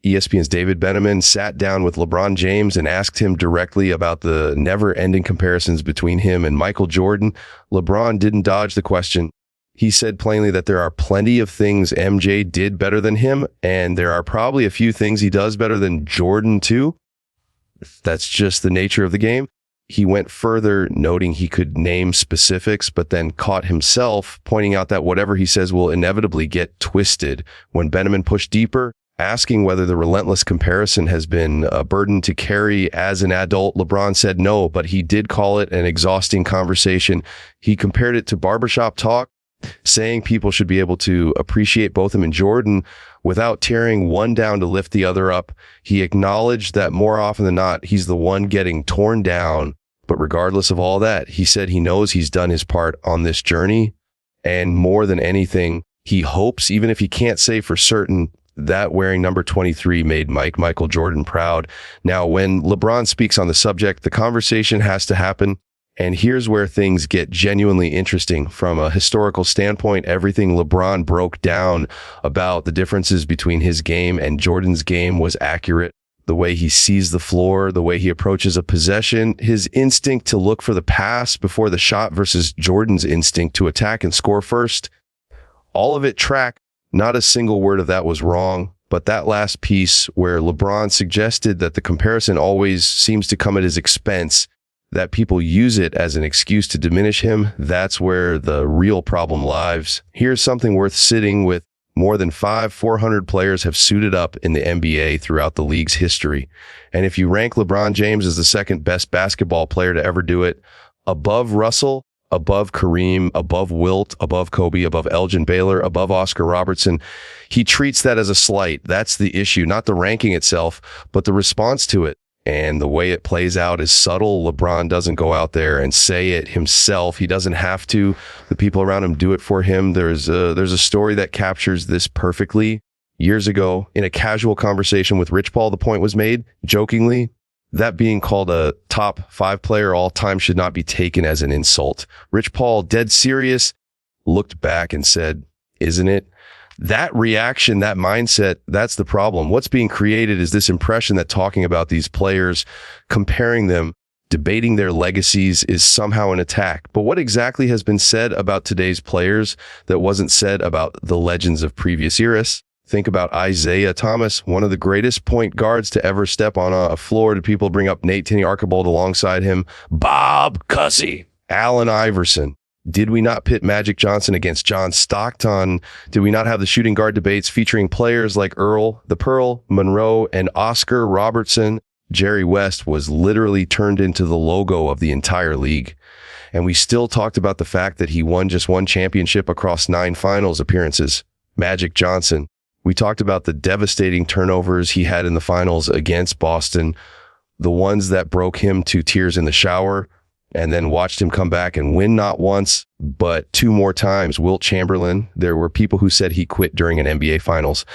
ESPN's David Beneman sat down with LeBron James and asked him directly about the never-ending comparisons between him and Michael Jordan, LeBron didn't dodge the question. He said plainly that there are plenty of things MJ did better than him, and there are probably a few things he does better than Jordan too. That's just the nature of the game. He went further, noting he could name specifics, but then caught himself pointing out that whatever he says will inevitably get twisted. When Beneman pushed deeper, asking whether the relentless comparison has been a burden to carry as an adult, LeBron said no, but he did call it an exhausting conversation. He compared it to barbershop talk, saying people should be able to appreciate both him and Jordan without tearing one down to lift the other up. He acknowledged that more often than not, he's the one getting torn down. But regardless of all that, he said he knows he's done his part on this journey. And more than anything, he hopes, even if he can't say for certain, that wearing number 23 made Michael Jordan proud. Now, when LeBron speaks on the subject, the conversation has to happen. And here's where things get genuinely interesting. From a historical standpoint, everything LeBron broke down about the differences between his game and Jordan's game was accurate. The way he sees the floor, the way he approaches a possession, his instinct to look for the pass before the shot versus Jordan's instinct to attack and score first. All of it tracked. Not a single word of that was wrong. But that last piece where LeBron suggested that the comparison always seems to come at his expense, that people use it as an excuse to diminish him, that's where the real problem lies. Here's something worth sitting with. More than 400 players have suited up in the NBA throughout the league's history. And if you rank LeBron James as the second best basketball player to ever do it, above Russell, above Kareem, above Wilt, above Kobe, above Elgin Baylor, above Oscar Robertson, he treats that as a slight. That's the issue, not the ranking itself, but the response to it. And the way it plays out is subtle. LeBron doesn't go out there and say it himself. He doesn't have to. The people around him do it for him. There's a story that captures this perfectly. Years ago, in a casual conversation with Rich Paul, the point was made, jokingly, that being called a top 5 player all time should not be taken as an insult. Rich Paul, dead serious, looked back and said, "Isn't it?" That reaction, that mindset, that's the problem. What's being created is this impression that talking about these players, comparing them, debating their legacies is somehow an attack. But what exactly has been said about today's players that wasn't said about the legends of previous eras? Think about Isaiah Thomas, one of the greatest point guards to ever step on a floor. Do people bring up Nate Tinney Archibald alongside him? Bob Cousy, Allen Iverson. Did we not pit Magic Johnson against John Stockton? Did we not have the shooting guard debates featuring players like Earl, the Pearl, Monroe, and Oscar Robertson? Jerry West was literally turned into the logo of the entire league. And we still talked about the fact that he won just one championship across 9 finals appearances. Magic Johnson. We talked about the devastating turnovers he had in the finals against Boston, the ones that broke him to tears in the shower, and then watched him come back and win not once, but 2 more times. Wilt Chamberlain, there were people who said he quit during an NBA Finals.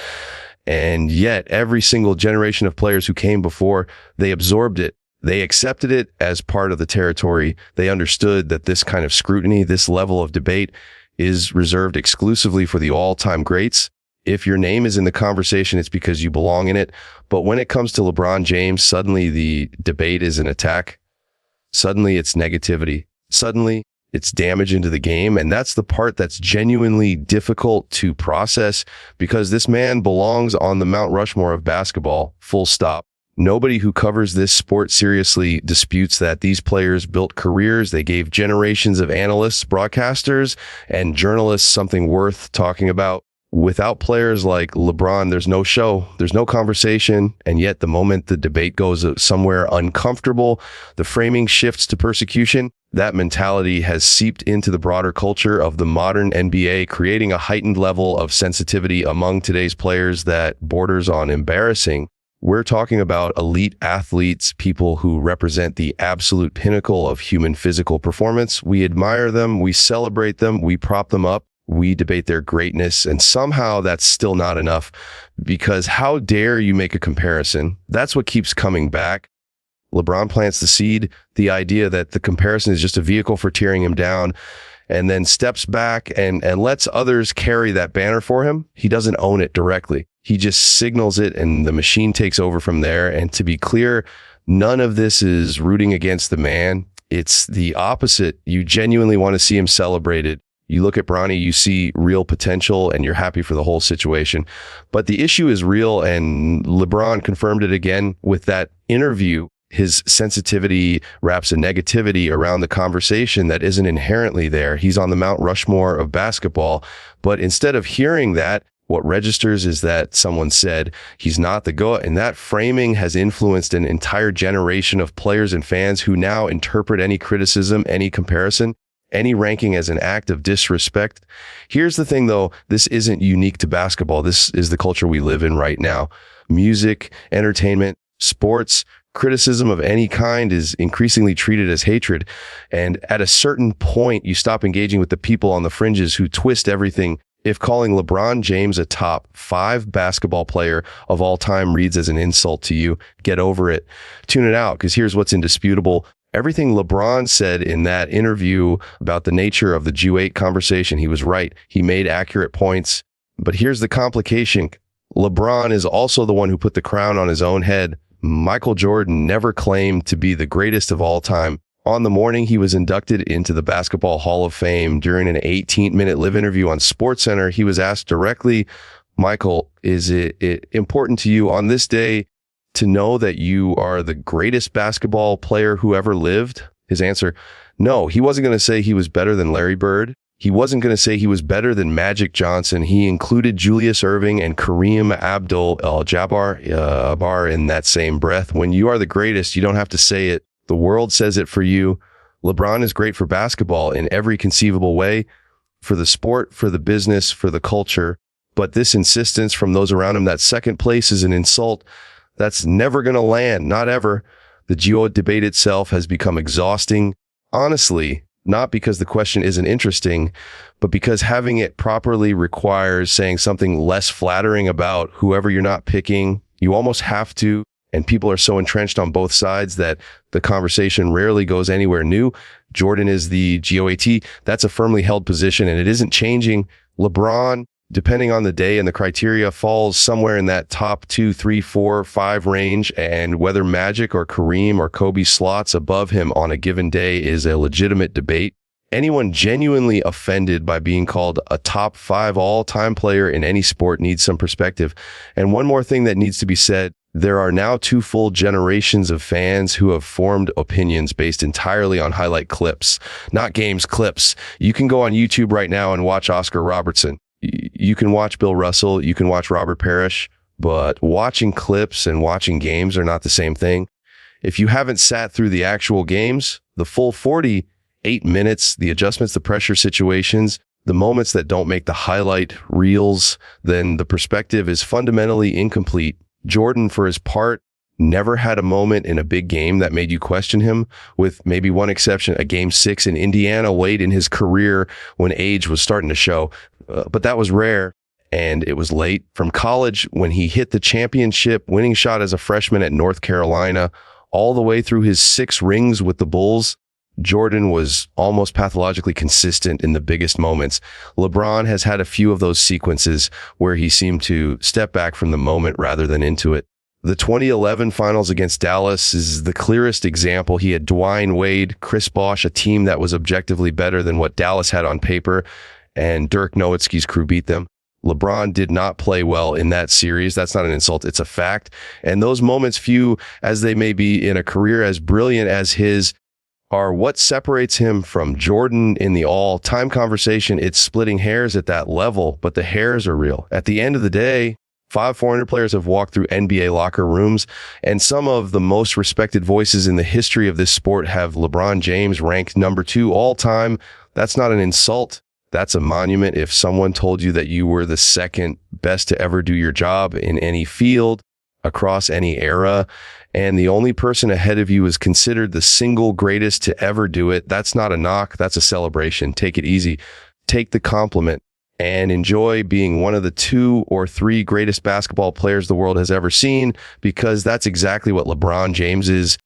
And yet, every single generation of players who came before, they absorbed it. They accepted it as part of the territory. They understood that this kind of scrutiny, this level of debate, is reserved exclusively for the all-time greats. If your name is in the conversation, it's because you belong in it. But when it comes to LeBron James, suddenly the debate is an attack. Suddenly it's negativity. Suddenly it's damage into the game. And that's the part that's genuinely difficult to process, because this man belongs on the Mount Rushmore of basketball, full stop. Nobody who covers this sport seriously disputes that. These players built careers. They gave generations of analysts, broadcasters, and journalists something worth talking about. Without players like LeBron, there's no show, there's no conversation. And yet the moment the debate goes somewhere uncomfortable, the framing shifts to persecution. That mentality has seeped into the broader culture of the modern NBA, creating a heightened level of sensitivity among today's players that borders on embarrassing. We're talking about elite athletes, people who represent the absolute pinnacle of human physical performance. We admire them, we celebrate them, we prop them up. We debate their greatness, and somehow that's still not enough, because how dare you make a comparison? That's what keeps coming back. LeBron plants the seed, the idea that the comparison is just a vehicle for tearing him down, and then steps back and lets others carry that banner for him. He doesn't own it directly. He just signals it and the machine takes over from there. And to be clear, none of this is rooting against the man. It's the opposite. You genuinely want to see him celebrated. You look at Bronny, you see real potential, and you're happy for the whole situation. But the issue is real, and LeBron confirmed it again with that interview. His sensitivity wraps a negativity around the conversation that isn't inherently there. He's on the Mount Rushmore of basketball, but instead of hearing that, what registers is that someone said he's not the GOAT, and that framing has influenced an entire generation of players and fans who now interpret any criticism, any comparison, any ranking as an act of disrespect. Here's the thing, though. This isn't unique to basketball. This is the culture we live in right now. Music, entertainment, sports, criticism of any kind is increasingly treated as hatred. And at a certain point, you stop engaging with the people on the fringes who twist everything. If calling LeBron James a top 5 basketball player of all time reads as an insult to you, get over it. Tune it out, because here's what's indisputable. Everything LeBron said in that interview about the nature of the Jew-8 conversation, he was right. He made accurate points. But here's the complication. LeBron is also the one who put the crown on his own head. Michael Jordan never claimed to be the greatest of all time. On the morning he was inducted into the Basketball Hall of Fame, during an 18-minute live interview on SportsCenter, he was asked directly, Michael, is it important to you on this day to know that you are the greatest basketball player who ever lived? His answer, no. He wasn't going to say he was better than Larry Bird. He wasn't going to say he was better than Magic Johnson. He included Julius Erving and Kareem Abdul-Jabbar in that same breath. When you are the greatest, you don't have to say it. The world says it for you. LeBron is great for basketball in every conceivable way, for the sport, for the business, for the culture. But this insistence from those around him that second place is an insult, that's never going to land, not ever. The geo debate itself has become exhausting. Honestly, not because the question isn't interesting, but because having it properly requires saying something less flattering about whoever you're not picking. You almost have to. And people are so entrenched on both sides that the conversation rarely goes anywhere new. Jordan is the GOAT. That's a firmly held position, and it isn't changing. LeBron, depending on the day and the criteria, falls somewhere in that top 2, 3, 4, 5 range. And whether Magic or Kareem or Kobe slots above him on a given day is a legitimate debate. Anyone genuinely offended by being called a top 5 all-time player in any sport needs some perspective. And one more thing that needs to be said. There are now 2 full generations of fans who have formed opinions based entirely on highlight clips, not games, clips. You can go on YouTube right now and watch Oscar Robertson. You can watch Bill Russell. You can watch Robert Parrish, but watching clips and watching games are not the same thing. If you haven't sat through the actual games, the full 48 minutes, the adjustments, the pressure situations, the moments that don't make the highlight reels, then the perspective is fundamentally incomplete. Jordan, for his part, never had a moment in a big game that made you question him, with maybe one exception, a Game 6 in Indiana late in his career when age was starting to show. But that was rare, and it was late. From college, when he hit the championship winning shot as a freshman at North Carolina, all the way through his 6 rings with the Bulls, Jordan was almost pathologically consistent in the biggest moments. LeBron has had a few of those sequences where he seemed to step back from the moment rather than into it. The 2011 finals against Dallas is the clearest example. He had Dwayne Wade, Chris Bosh, a team that was objectively better than what Dallas had on paper, and Dirk Nowitzki's crew beat them. LeBron did not play well in that series. That's not an insult. It's a fact. And those moments, few as they may be in a career as brilliant as his, are what separates him from Jordan in the all-time conversation. It's splitting hairs at that level, but the hairs are real. At the end of the day, 5 400 players have walked through NBA locker rooms, and some of the most respected voices in the history of this sport have LeBron James ranked number 2 all-time. That's not an insult. That's a monument. If someone told you that you were the second best to ever do your job in any field, across any era, and the only person ahead of you is considered the single greatest to ever do it, that's not a knock, that's a celebration. Take it easy. Take the compliment and enjoy being one of the 2 or 3 greatest basketball players the world has ever seen, because that's exactly what LeBron James is.